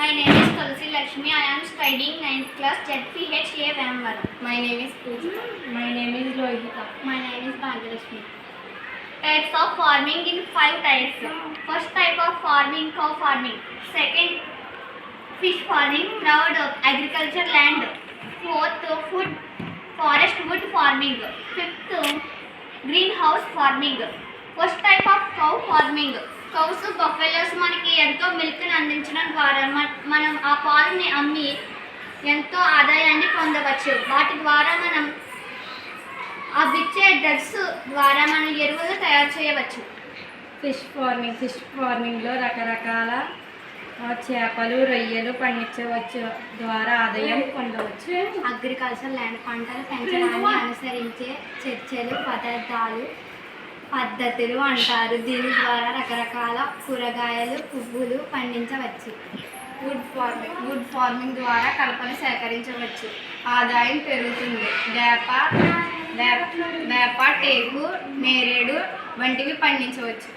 My name is Tulsi Lakshmi. I am studying 9th class ZPHA Vamvaram. My name is Pooja. My name is Lohita. My name is Bhagyalakshmi. Types of farming in 5 types. First type of farming, cow farming. Second, fish farming. Third, agriculture land. Fourth, food, forest wood farming. Fifth, greenhouse farming. First type of cow farming. Cows buffaloes మనకి ఎంతో మిల్క్ని అందించడం ద్వారా మనం ఆ పాలని అమ్మి ఎంతో ఆదాయాన్ని పొందవచ్చు. వాటి ద్వారా మనం ఆ ఇచ్చే డ్రగ్స్ ద్వారా మనం ఎరువులు తయారు చేయవచ్చు. ఫిష్ ఫార్మింగ్లో రకరకాల చేపలు రొయ్యలు పండించవచ్చు ద్వారా ఆదాయం పొందవచ్చు. అగ్రికల్చర్ ల్యాండ్ పంటలు పెంచడాన్ని అనుసరించే చర్చలు పద్ధతులు అంటారు. దీని ద్వారా రకరకాల కూరగాయలు పువ్వులు పండించవచ్చు. వుడ్ ఫార్మింగ్ ద్వారా కలపను సేకరించవచ్చు, ఆదాయం పెరుగుతుంది. వేప టేకు నేరేడు వంటివి పండించవచ్చు.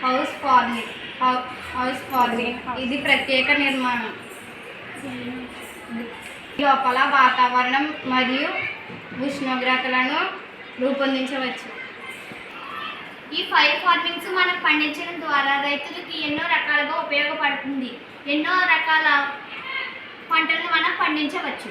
హౌస్ ఫార్మింగ్ ఇది ప్రత్యేక నిర్మాణం లోపల వాతావరణం మరియు ఉష్ణోగ్రతలను రూపొందించవచ్చు. ఈ 5 ఫార్మింగ్స్ మనం పండించడం ద్వారా రైతులకి ఎన్నో రకాలుగా ఉపయోగపడుతుంది. ఎన్నో రకాల పంటలను మనం పండించవచ్చు.